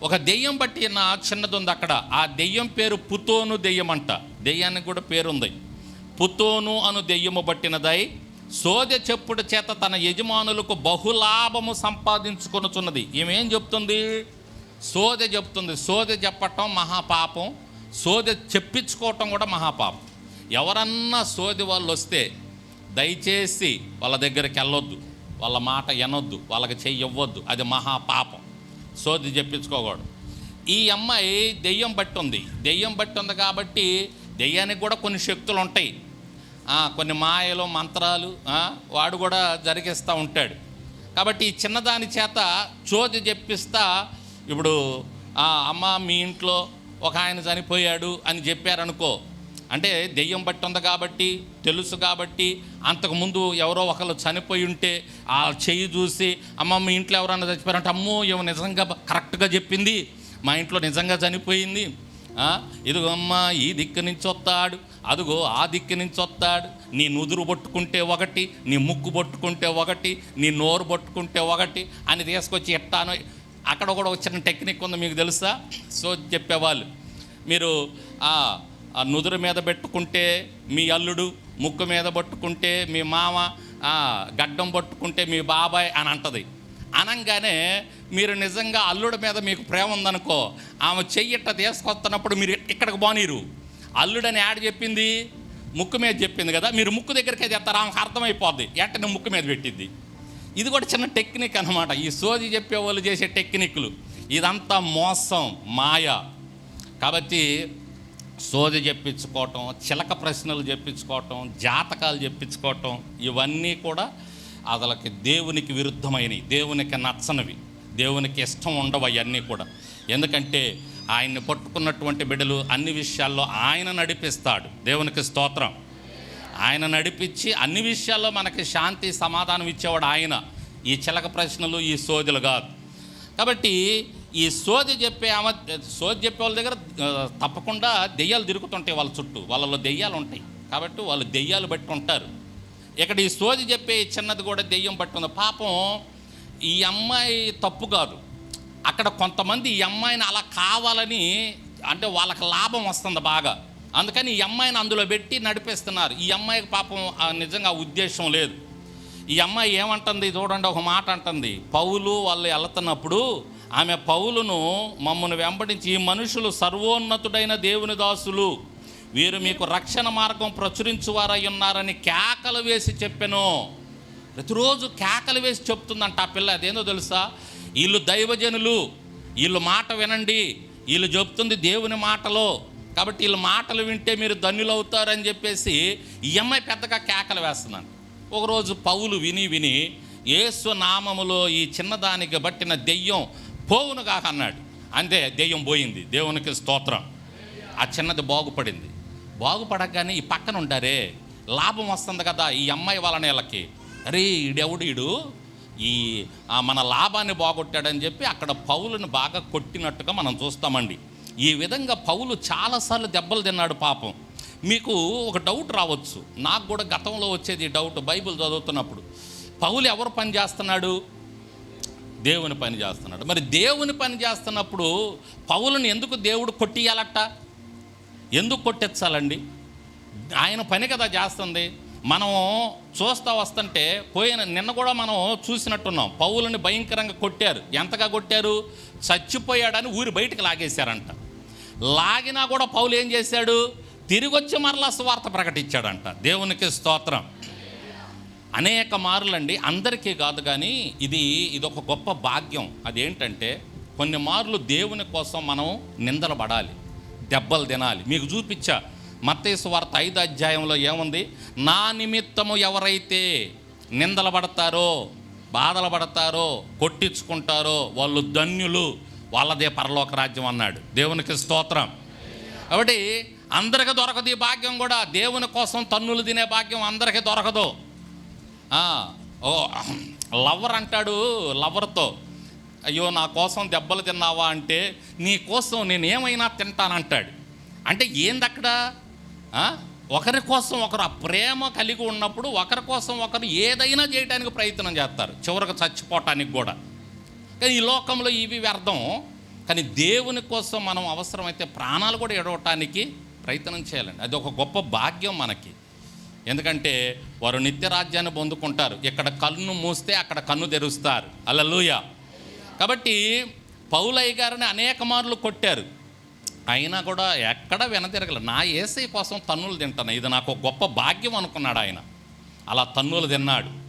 ఒక దెయ్యం పట్టిన చిన్నది ఉంది అక్కడ. ఆ దెయ్యం పేరు పుతోను దెయ్యం అంట. దెయ్యానికి కూడా పేరుంది. పుతోను అను దెయ్యము పట్టినదై సోదె చెప్పుడు చేత తన యజమానులకు బహులాభము సంపాదించుకొనుచున్నది. ఏమేం చెప్తుంది? సోదె చెప్తుంది. సోదె చెప్పటం మహాపాపం, సోదె చెప్పించుకోవటం కూడా మహాపాపం. ఎవరన్నా సోది వాళ్ళు వస్తే దయచేసి వాళ్ళ దగ్గరికి వెళ్ళొద్దు, వాళ్ళ మాట వినొద్దు, వాళ్ళకి చెయ్యొవ్వద్దు. అది మహాపాపం. సోది చెప్పించుకోకూడదు. ఈ అమ్మాయి దెయ్యం బట్టి ఉంది. దెయ్యం బట్టి ఉంది కాబట్టి దెయ్యానికి కూడా కొన్ని శక్తులు ఉంటాయి, కొన్ని మాయలు మంత్రాలు వాడు కూడా జరిగిస్తూ ఉంటాడు. కాబట్టి ఈ చిన్నదాని చేత చోది చెప్పిస్తా, ఇప్పుడు అమ్మ మీ ఇంట్లో ఒక ఆయన చనిపోయాడు అని చెప్పారనుకో, అంటే దెయ్యం బట్టి ఉంది కాబట్టి తెలుసు కాబట్టి అంతకుముందు ఎవరో ఒకరు చనిపోయి ఉంటే ఆ చెయ్యి చూసి అమ్మ మీ ఇంట్లో ఎవరన్నా చచ్చిపోయారంటే అమ్మో ఏమో నిజంగా కరెక్ట్గా చెప్పింది, మా ఇంట్లో నిజంగా చనిపోయింది, ఇదిగో అమ్మ ఈ దిక్కు నుంచి వస్తాడు, అదిగో ఆ దిక్కు నుంచి వస్తాడు, నీ నుదురు పట్టుకుంటే ఒకటి, నీ ముక్కు పట్టుకుంటే ఒకటి, నీ నోరు పట్టుకుంటే ఒకటి అని తీసుకొచ్చి ఎట్టాను. అక్కడ కూడా వచ్చిన టెక్నిక్ ఉంది మీకు తెలుసా? సో చెప్పేవాళ్ళు, మీరు నుదురు మీద పెట్టుకుంటే మీ అల్లుడు, ముక్కు మీద పట్టుకుంటే మీ మామ, గడ్డం పట్టుకుంటే మీ బాబాయ్ అని అంటది. అనంగానే మీరు నిజంగా అల్లుడి మీద మీకు ప్రేమ ఉందనుకో, ఆమె చెయ్యిట్ట తీసుకొస్తున్నప్పుడు మీరు ఇక్కడికి పోనీరు. అల్లుడని యాడ్ చెప్పింది, ముక్కు మీద చెప్పింది కదా, మీరు ముక్కు దగ్గరికి చెప్తారు, ఆమెకు అర్థమైపోద్ది, వెంటనే ముక్కు మీద పెట్టిద్ది. ఇది కూడా చిన్న టెక్నిక్ అనమాట, ఈ సోది చెప్పేవాళ్ళు చేసే టెక్నిక్లు. ఇదంతా మోసం, మాయ. కాబట్టి సోది చెప్పించుకోవటం, చిలక ప్రశ్నలు చెప్పించుకోవటం, జాతకాలు చెప్పించుకోవటం, ఇవన్నీ కూడా అసలుకి దేవునికి విరుద్ధమైనవి, దేవునికి నచ్చనివి, దేవునికి ఇష్టం ఉండవు అవన్నీ కూడా. ఎందుకంటే ఆయన్ని పట్టుకున్నటువంటి బిడ్డలు అన్ని విషయాల్లో ఆయన నడిపిస్తాడు. దేవునికి స్తోత్రం. ఆయన నడిపించి అన్ని విషయాల్లో మనకి శాంతి సమాధానం ఇచ్చేవాడు ఆయన. ఈ చిలక ప్రశ్నలు, ఈ సోదులు కాదు. కాబట్టి ఈ సోది చెప్పే వాళ్ళ దగ్గర తప్పకుండా దెయ్యాలు తిరుగుతుంటాయి వాళ్ళ చుట్టూ, వాళ్ళలో దెయ్యాలు ఉంటాయి కాబట్టి వాళ్ళు దెయ్యాలు బట్టి ఉంటారు. ఇక్కడ ఈ సోది చెప్పే చిన్నది కూడా దెయ్యం బట్టి ఉంది. పాపం ఈ అమ్మాయి తప్పు కాదు, అక్కడ కొంతమంది ఈ అమ్మాయిని అలా కావాలని, అంటే వాళ్ళకి లాభం వస్తుంది బాగా, అందుకని ఈ అమ్మాయిని అందులో పెట్టి నడిపిస్తున్నారు. ఈ అమ్మాయికి పాపం నిజంగా ఉద్దేశం లేదు. ఈ అమ్మాయి ఏమంటుంది చూడండి, ఒక మాట అంటుంది. పౌలు వాళ్ళు వెళ్తున్నప్పుడు ఆమె పౌలును మమ్మల్ని వెంబడించి, ఈ మనుషులు సర్వోన్నతుడైన దేవుని దాసులు, వీరు మీకు రక్షణ మార్గం ప్రచురించువారై ఉన్నారని కేకలు వేసి చెప్పెను. ప్రతిరోజు కేకలు వేసి చెప్తుందంట ఆ పిల్ల. అదేందో తెలుసా? వీళ్ళు దైవజనులు, వీళ్ళు మాట వినండి, వీళ్ళు చెప్తుంది దేవుని మాటలో, కాబట్టి వీళ్ళ మాటలు వింటే మీరు ధన్యులు అవుతారని చెప్పేసి ఈ అమ్మాయి పెద్దగా కేకలు వేస్తున్నాను. ఒకరోజు పౌలు విని యేసు నామములో ఈ చిన్నదానికి బట్టిన దెయ్యం పోవునుగా అన్నాడు. అంతే, దెయ్యం పోయింది. దేవునికి స్తోత్రం. ఆ చిన్నది బాగుపడింది. బాగుపడగానే ఈ పక్కన ఉంటారే, లాభం వస్తుంది కదా ఈ అమ్మాయి వాళ్ళని వీళ్ళకి, అరే ఈడెవడీడు ఈ మన లాభాన్ని బాగొట్టాడని చెప్పి అక్కడ పౌలుని బాగా కొట్టినట్టుగా మనం చూస్తామండి. ఈ విధంగా పౌలు చాలాసార్లు దెబ్బలు తిన్నాడు పాపం. మీకు ఒక డౌట్ రావచ్చు, నాకు కూడా గతంలో వచ్చేది డౌట్ బైబిల్ చదువుతున్నప్పుడు. పౌలు ఎవరు పని చేస్తున్నాడు? దేవుని పని చేస్తున్నాడు. మరి దేవుని పని చేస్తున్నప్పుడు పౌలుని ఎందుకు దేవుడు కొట్టియాలట? ఎందుకు కొట్టించాలండి? ఆయన పని కదా చేస్తుంది. మనం చూస్తూ వస్తుంటే నిన్న కూడా మనం చూసినట్టున్నాం, పౌలుని భయంకరంగా కొట్టారు. ఎంతగా కొట్టారు? చచ్చిపోయాడని ఊరి బయటకు లాగేశారంట. లాగినా కూడా పౌలు ఏం చేశాడు? తిరిగి వచ్చి మరలా సువార్త ప్రకటించాడంట. దేవునికి స్తోత్రం. అనేక మార్లండి, అందరికీ కాదు కానీ ఇది ఒక గొప్ప భాగ్యం. అదేంటంటే కొన్ని మార్లు దేవుని కోసం మనం నిందలు పడాలి, దెబ్బలు తినాలి. మీకు చూపించా, మత్తయి సువార్త 5వ అధ్యాయంలో ఏముంది? నా నిమిత్తము ఎవరైతే నిందలు పడతారో, బాధలు పడతారో, కొట్టించుకుంటారో వాళ్ళు ధన్యులు, వాళ్ళదే పరలోక రాజ్యం అన్నాడు. దేవునికి స్తోత్రం. కాబట్టి అందరికీ దొరకదు ఈ భాగ్యం కూడా. దేవుని కోసం తన్నులు తినే భాగ్యం అందరికీ దొరకదు. లవర్ అంటాడు లవర్తో, అయ్యో నా కోసం దెబ్బలు తిన్నావా అంటే, నీ కోసం నేను ఏమైనా తింటానంటాడు. అంటే ఏంది అక్కడ? ఒకరి కోసం ఒకరు ఆ ప్రేమ కలిగి ఉన్నప్పుడు ఒకరి కోసం ఒకరు ఏదైనా చేయడానికి ప్రయత్నం చేస్తారు, చివరికి చచ్చిపోవటానికి కూడా. కానీ ఈ లోకంలో ఇవి వ్యర్థం. కానీ దేవుని కోసం మనం అవసరమైతే ప్రాణాలు కూడా ఎడవటానికి ప్రయత్నం చేయాలండి. అది ఒక గొప్ప భాగ్యం మనకి. ఎందుకంటే వారు నిత్య రాజ్యాన్ని పొందుకుంటారు. ఇక్కడ కన్ను మూస్తే అక్కడ కన్ను తెరుస్తారు. హల్లెలూయా. కాబట్టి పౌలయ్య గారిని అనేక మార్లు కొట్టారు, అయినా కూడా ఎక్కడ వెనతిరగల. నా యేసయ్య కోసం తన్నులు తింటాను, ఇది నాకు ఒక గొప్ప భాగ్యం అనుకున్నాడు ఆయన. అలా తన్నులు తిన్నాడు.